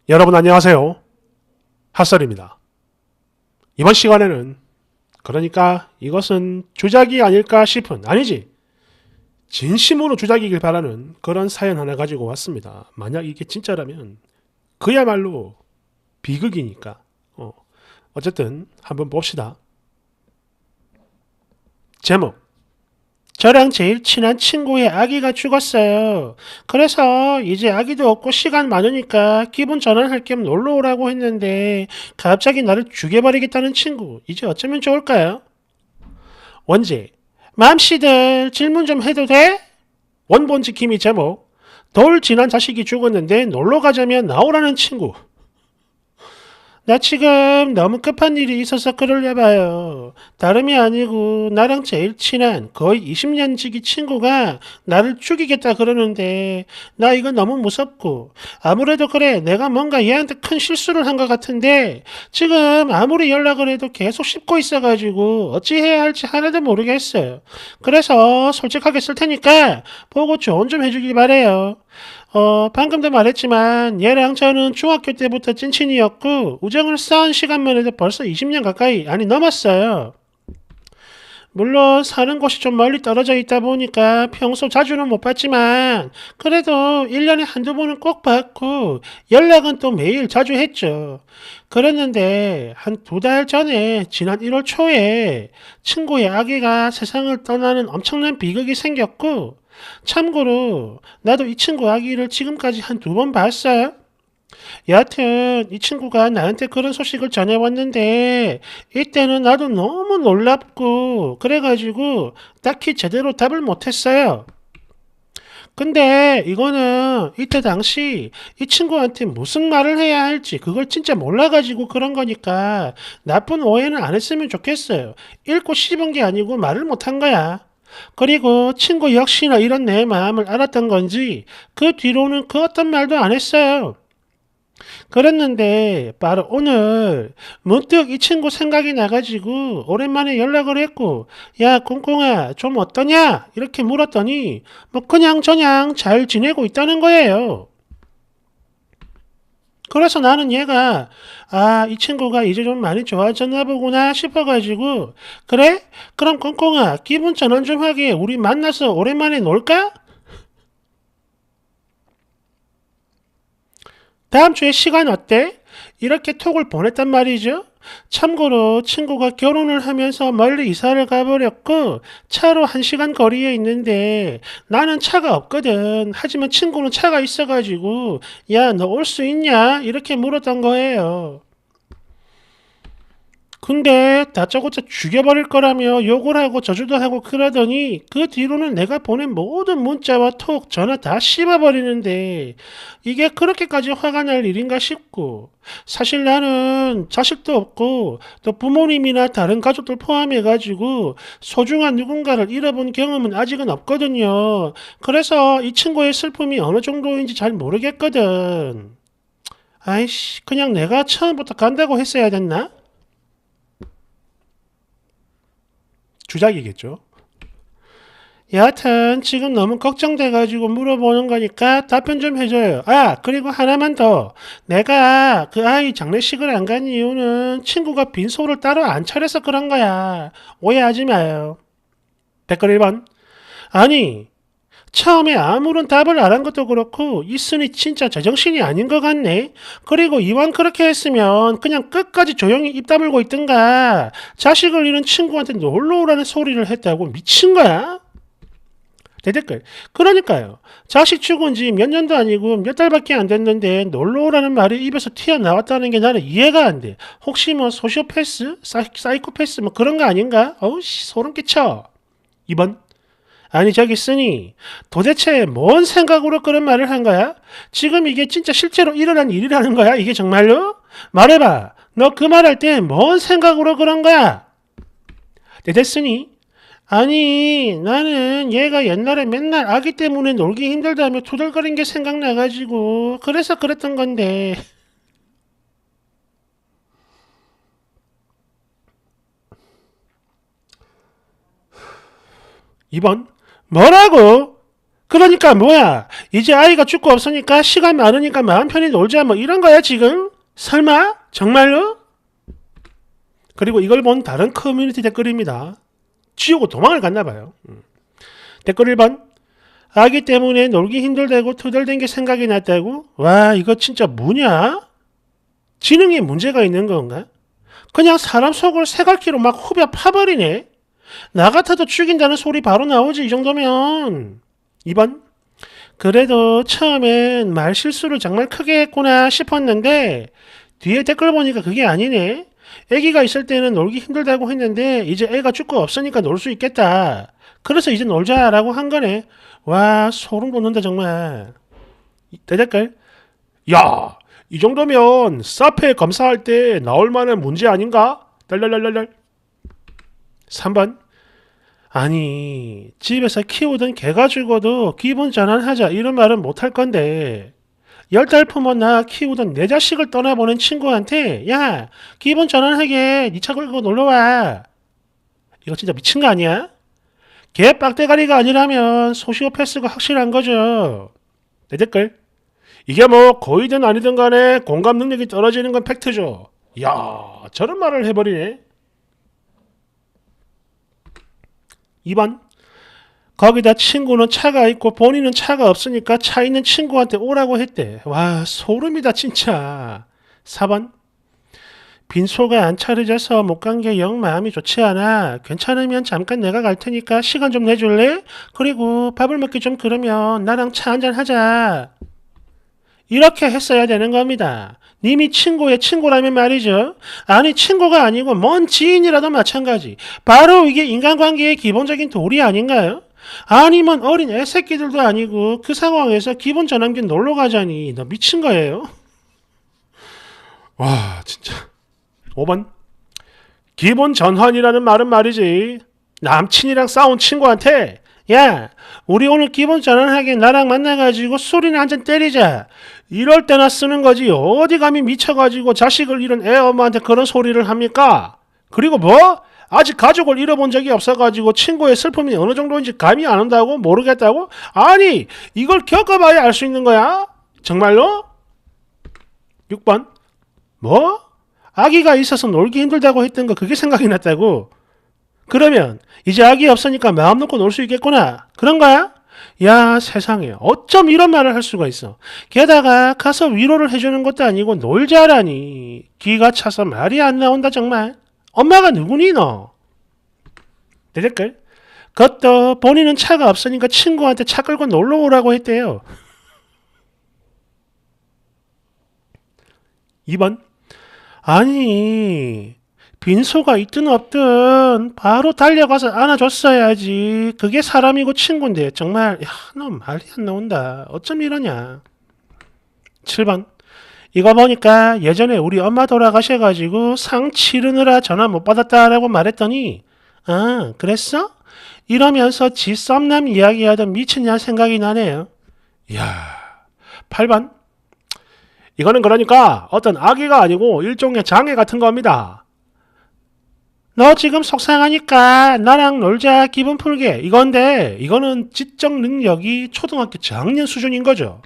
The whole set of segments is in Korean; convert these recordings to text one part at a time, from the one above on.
여러분 안녕하세요. 핫설입니다. 이번 시간에는 그러니까 이것은 주작이 아닐까 싶은 아니지 진심으로 주작이길 바라는 그런 사연 하나 가지고 왔습니다. 만약 이게 진짜라면 그야말로 비극이니까 어쨌든 한번 봅시다. 제목 저랑 제일 친한 친구의 아기가 죽었어요. 그래서 이제 아기도 없고 시간 많으니까 기분 전환할 겸 놀러 오라고 했는데 갑자기 나를 죽여버리겠다는 친구. 이제 어쩌면 좋을까요? 원제 맘씨들 질문 좀 해도 돼? 원본 지킴이 제목 돌 지난 자식이 죽었는데 놀러 가자면 나오라는 친구. 나 지금 너무 급한 일이 있어서 그러려 봐요. 다름이 아니고 나랑 제일 친한 거의 20년 지기 친구가 나를 죽이겠다 그러는데 나 이거 너무 무섭고 아무래도 그래 내가 뭔가 얘한테 큰 실수를 한 것 같은데 지금 아무리 연락을 해도 계속 씹고 있어가지고 어찌 해야 할지 하나도 모르겠어요. 그래서 솔직하게 쓸 테니까 보고 조언 좀 해주길 바래요. 방금도 말했지만 얘랑 저는 중학교 때부터 찐친이었고 우정을 쌓은 시간만 해도 벌써 20년 가까이 아니 넘었어요. 물론 사는 곳이 좀 멀리 떨어져 있다 보니까 평소 자주는 못 봤지만 그래도 1년에 한두 번은 꼭 봤고 연락은 또 매일 자주 했죠. 그랬는데 한 2달 전에 지난 1월 초에 친구의 아기가 세상을 떠나는 엄청난 비극이 생겼고 참고로 나도 이 친구 아기를 지금까지 한 2번 봤어요. 여하튼 이 친구가 나한테 그런 소식을 전해왔는데 이때는 나도 너무 놀랍고 그래가지고 딱히 제대로 답을 못했어요. 근데 이거는 이때 당시 이 친구한테 무슨 말을 해야 할지 그걸 진짜 몰라가지고 그런 거니까 나쁜 오해는 안 했으면 좋겠어요. 읽고 씹은 게 아니고 말을 못한 거야. 그리고 친구 역시나 이런 내 마음을 알았던 건지 그 뒤로는 그 어떤 말도 안 했어요. 그랬는데 바로 오늘 문득 이 친구 생각이 나가지고 오랜만에 연락을 했고 야 콩콩아 좀 어떠냐 이렇게 물었더니 뭐 그냥저냥 잘 지내고 있다는 거예요. 그래서 나는 얘가 이 친구가 이제 좀 많이 좋아졌나 보구나 싶어가지고 그래? 그럼 콩콩아 기분 전환 좀 하게 우리 만나서 오랜만에 놀까? 다음 주에 시간 어때? 이렇게 톡을 보냈단 말이죠. 참고로 친구가 결혼을 하면서 멀리 이사를 가버렸고 차로 1시간 거리에 있는데 나는 차가 없거든. 하지만 친구는 차가 있어가지고 야, 너 올 수 있냐? 이렇게 물었던 거예요. 근데 다짜고짜 죽여버릴 거라며 욕을 하고 저주도 하고 그러더니 그 뒤로는 내가 보낸 모든 문자와 톡, 전화 다 씹어버리는데 이게 그렇게까지 화가 날 일인가 싶고 사실 나는 자식도 없고 또 부모님이나 다른 가족들 포함해가지고 소중한 누군가를 잃어본 경험은 아직은 없거든요. 그래서 이 친구의 슬픔이 어느 정도인지 잘 모르겠거든. 아이씨, 그냥 내가 처음부터 간다고 했어야 됐나? 주작이겠죠. 여하튼 지금 너무 걱정돼가지고 물어보는 거니까 답변 좀 해줘요. 그리고 하나만 더. 내가 그 아이 장례식을 안 간 이유는 친구가 빈소를 따로 안 차려서 그런 거야. 오해하지 마요. 댓글 1번. 아니, 처음에 아무런 답을 안 한 것도 그렇고 이순이 진짜 제정신이 아닌 것 같네. 그리고 이왕 그렇게 했으면 그냥 끝까지 조용히 입 다물고 있든가 자식을 잃은 친구한테 놀러 오라는 소리를 했다고 미친 거야? 대댓글. 그러니까요. 자식 죽은 지 몇 년도 아니고 몇 달밖에 안 됐는데 놀러 오라는 말이 입에서 튀어나왔다는 게 나는 이해가 안 돼. 혹시 뭐 소시오패스? 사이코패스 뭐 그런 거 아닌가? 어우 씨 소름 끼쳐. 2번. 아니 저기 쓰니 도대체 뭔 생각으로 그런 말을 한 거야? 지금 이게 진짜 실제로 일어난 일이라는 거야? 이게 정말로? 말해봐. 너 그 말할 때 뭔 생각으로 그런 거야? 됐으니 아니 나는 얘가 옛날에 맨날 아기 때문에 놀기 힘들다며 투덜거린 게 생각나가지고 그래서 그랬던 건데 2번 뭐라고? 그러니까 뭐야? 이제 아이가 죽고 없으니까 시간 많으니까 마음 편히 놀자 뭐 이런 거야 지금? 설마? 정말로? 그리고 이걸 본 다른 커뮤니티 댓글입니다. 지우고 도망을 갔나 봐요. 댓글 1번. 아기 때문에 놀기 힘들다고 투덜댄 게 생각이 났다고? 와 이거 진짜 뭐냐? 지능에 문제가 있는 건가? 그냥 사람 속을 새갈퀴로 막 후벼 파버리네. 나 같아도 죽인다는 소리 바로 나오지 이 정도면. 2번. 그래도 처음엔 말 실수를 정말 크게 했구나 싶었는데 뒤에 댓글 보니까 그게 아니네. 애기가 있을 때는 놀기 힘들다고 했는데 이제 애가 죽고 없으니까 놀 수 있겠다. 그래서 이제 놀자라고 한 거네. 와 소름 돋는다 정말. 대댓글. 야, 이 정도면 사페 검사할 때 나올 만한 문제 아닌가? 달달달달달. 3번. 아니 집에서 키우던 개가 죽어도 기분 전환하자 이런 말은 못할 건데 10달 품어 나 키우던 내 자식을 떠나보낸 친구한테 야 기분 전환하게 니 차 끌고 놀러와. 이거 진짜 미친 거 아니야? 개 빡대가리가 아니라면 소시오패스가 확실한 거죠. 내 댓글. 이게 뭐 고이든 아니든 간에 공감 능력이 떨어지는 건 팩트죠. 야 저런 말을 해버리네. 2번. 거기다 친구는 차가 있고 본인은 차가 없으니까 차 있는 친구한테 오라고 했대. 와 소름이다 진짜. 4번. 빈소가 안 차려져서 못 간 게 영 마음이 좋지 않아. 괜찮으면 잠깐 내가 갈 테니까 시간 좀 내줄래? 그리고 밥을 먹기 좀 그러면 나랑 차 한잔 하자. 이렇게 했어야 되는 겁니다. 님이 친구의 친구라면 말이죠. 아니 친구가 아니고 먼 지인이라도 마찬가지. 바로 이게 인간관계의 기본적인 도리 아닌가요? 아니면 어린 애새끼들도 아니고 그 상황에서 기분 전환기 놀러 가자니 너 미친 거예요? 와 진짜. 5번. 기분 전환이라는 말은 말이지. 남친이랑 싸운 친구한테 야 우리 오늘 기분 전환하게 나랑 만나가지고 술이나 한잔 때리자. 이럴 때나 쓰는 거지. 어디 감히 미쳐가지고 자식을 잃은 애 엄마한테 그런 소리를 합니까? 그리고 뭐? 아직 가족을 잃어본 적이 없어가지고 친구의 슬픔이 어느 정도인지 감이 안 온다고? 모르겠다고? 아니 이걸 겪어봐야 알 수 있는 거야? 정말로? 6번. 뭐? 아기가 있어서 놀기 힘들다고 했던 거 그게 생각이 났다고? 그러면 이제 아기 없으니까 마음 놓고 놀 수 있겠구나. 그런 거야? 야 세상에 어쩜 이런 말을 할 수가 있어. 게다가 가서 위로를 해주는 것도 아니고 놀자라니. 기가 차서 말이 안 나온다 정말. 엄마가 누구니 너? 내 댓글. 그것도 본인은 차가 없으니까 친구한테 차 끌고 놀러 오라고 했대요. 2번. 아니 빈소가 있든 없든 바로 달려가서 안아줬어야지. 그게 사람이고 친구인데 정말 너 말이 안 나온다. 어쩜 이러냐. 7번. 이거 보니까 예전에 우리 엄마 돌아가셔가지고 상 치르느라 전화 못 받았다라고 말했더니 아 그랬어? 이러면서 지 썸남 이야기하던 미친년 생각이 나네요. 이야. 8번. 이거는 그러니까 어떤 악의가 아니고 일종의 장애 같은 겁니다. 너 지금 속상하니까 나랑 놀자 기분 풀게 이건데 이거는 지적 능력이 초등학교 저학년 수준인 거죠.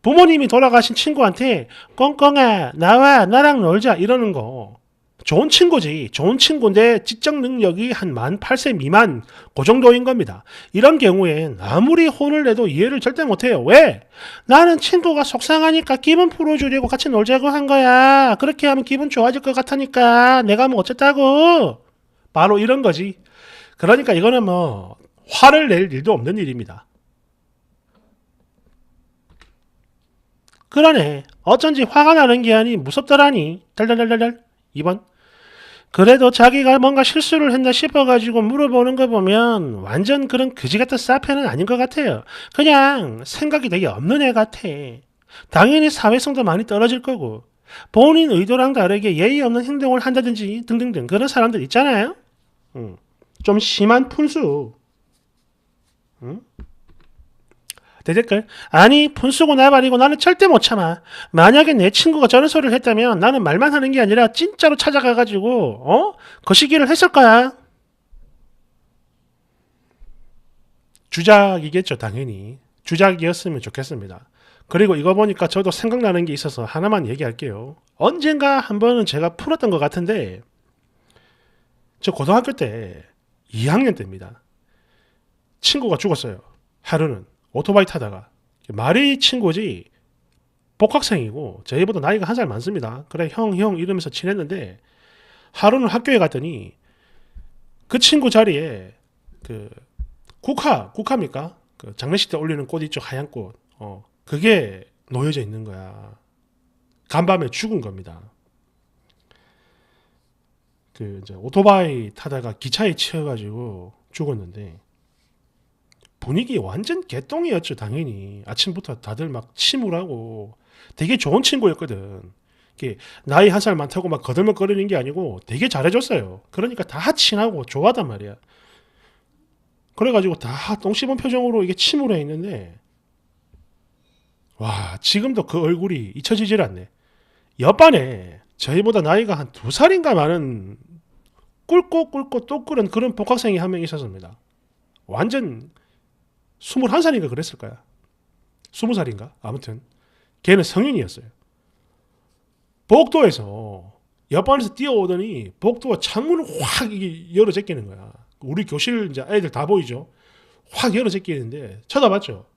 부모님이 돌아가신 친구한테 꽁꽁아 나와 나랑 놀자 이러는 거 좋은 친구지. 좋은 친구인데 지적 능력이 한 만 8세 미만 그 정도인 겁니다. 이런 경우엔 아무리 혼을 내도 이해를 절대 못해요. 왜? 나는 친구가 속상하니까 기분 풀어주려고 같이 놀자고 한 거야. 그렇게 하면 기분 좋아질 것 같으니까 내가 뭐 어쨌다고. 바로 이런 거지. 그러니까 이거는 뭐 화를 낼 일도 없는 일입니다. 그러네. 어쩐지 화가 나는 게 아니 무섭더라니. 달달달달달. 2번. 그래도 자기가 뭔가 실수를 했나 싶어가지고 물어보는 거 보면 완전 그런 그지 같은 사페는 아닌 것 같아요. 그냥 생각이 되게 없는 애 같아. 당연히 사회성도 많이 떨어질 거고 본인 의도랑 다르게 예의 없는 행동을 한다든지 등등등 그런 사람들 있잖아요. 좀 심한 푼수. 대댓글. 아니 푼수고 나발이고 나는 절대 못 참아. 만약에 내 친구가 저런 소리를 했다면 나는 말만 하는 게 아니라 진짜로 찾아가가지고 거시기를 했을 거야. 주작이겠죠, 당연히. 주작이었으면 좋겠습니다. 그리고 이거 보니까 저도 생각나는 게 있어서 하나만 얘기할게요. 언젠가 한 번은 제가 풀었던 것 같은데, 저 고등학교 때 2학년 때입니다. 친구가 죽었어요. 하루는 오토바이 타다가. 말이 친구지 복학생이고 저희보다 나이가 한 살 많습니다. 그래 형 이러면서 친했는데 하루는 학교에 갔더니 그 친구 자리에 그 국화입니까? 그 장례식 때 올리는 꽃 있죠, 하얀 꽃. 그게 놓여져 있는 거야. 간밤에 죽은 겁니다. 그 이제 오토바이 타다가 기차에 치여가지고 죽었는데 분위기 완전 개똥이었죠, 당연히. 아침부터 다들 막 침울하고 되게 좋은 친구였거든. 이게 나이 한 살 많다고 막 거들먹거리는 게 아니고 되게 잘해줬어요. 그러니까 다 친하고 좋아하단 말이야. 그래가지고 다 똥 씹은 표정으로 이게 침울해 있는데 와, 지금도 그 얼굴이 잊혀지질 않네. 옆반에 저희보다 나이가 한 두 살인가 많은 꿀꺽꿀꺽 또 끓은 그런 복학생이 한 명 있었습니다. 완전 21살인가 그랬을 거야. 20살인가? 아무튼 걔는 성인이었어요. 복도에서 옆반에서 뛰어오더니 복도가 창문을 확 이게 열어 제끼는 거야. 우리 교실 이제 애들 다 보이죠? 확 열어 제끼는데 쳐다봤죠?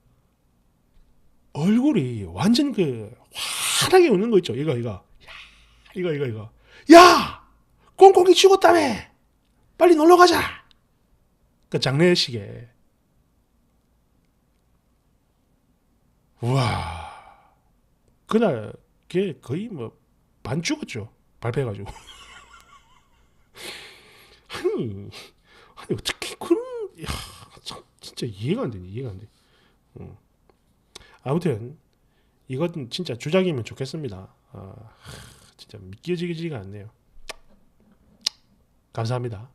얼굴이 완전 그 환하게 웃는 거 있죠? 이거. 야! 꽁꽁이 죽었다며! 빨리 놀러 가자! 그 장례식에. 우와. 그날 걔 거의 뭐 반 죽었죠. 발표해가지고. 아니 어떻게 그런, 야, 참, 진짜 이해가 안 되네, 이해가 안 돼. 아무튼 이건 진짜 주작이면 좋겠습니다. 진짜 믿겨지지가 않네요. 감사합니다.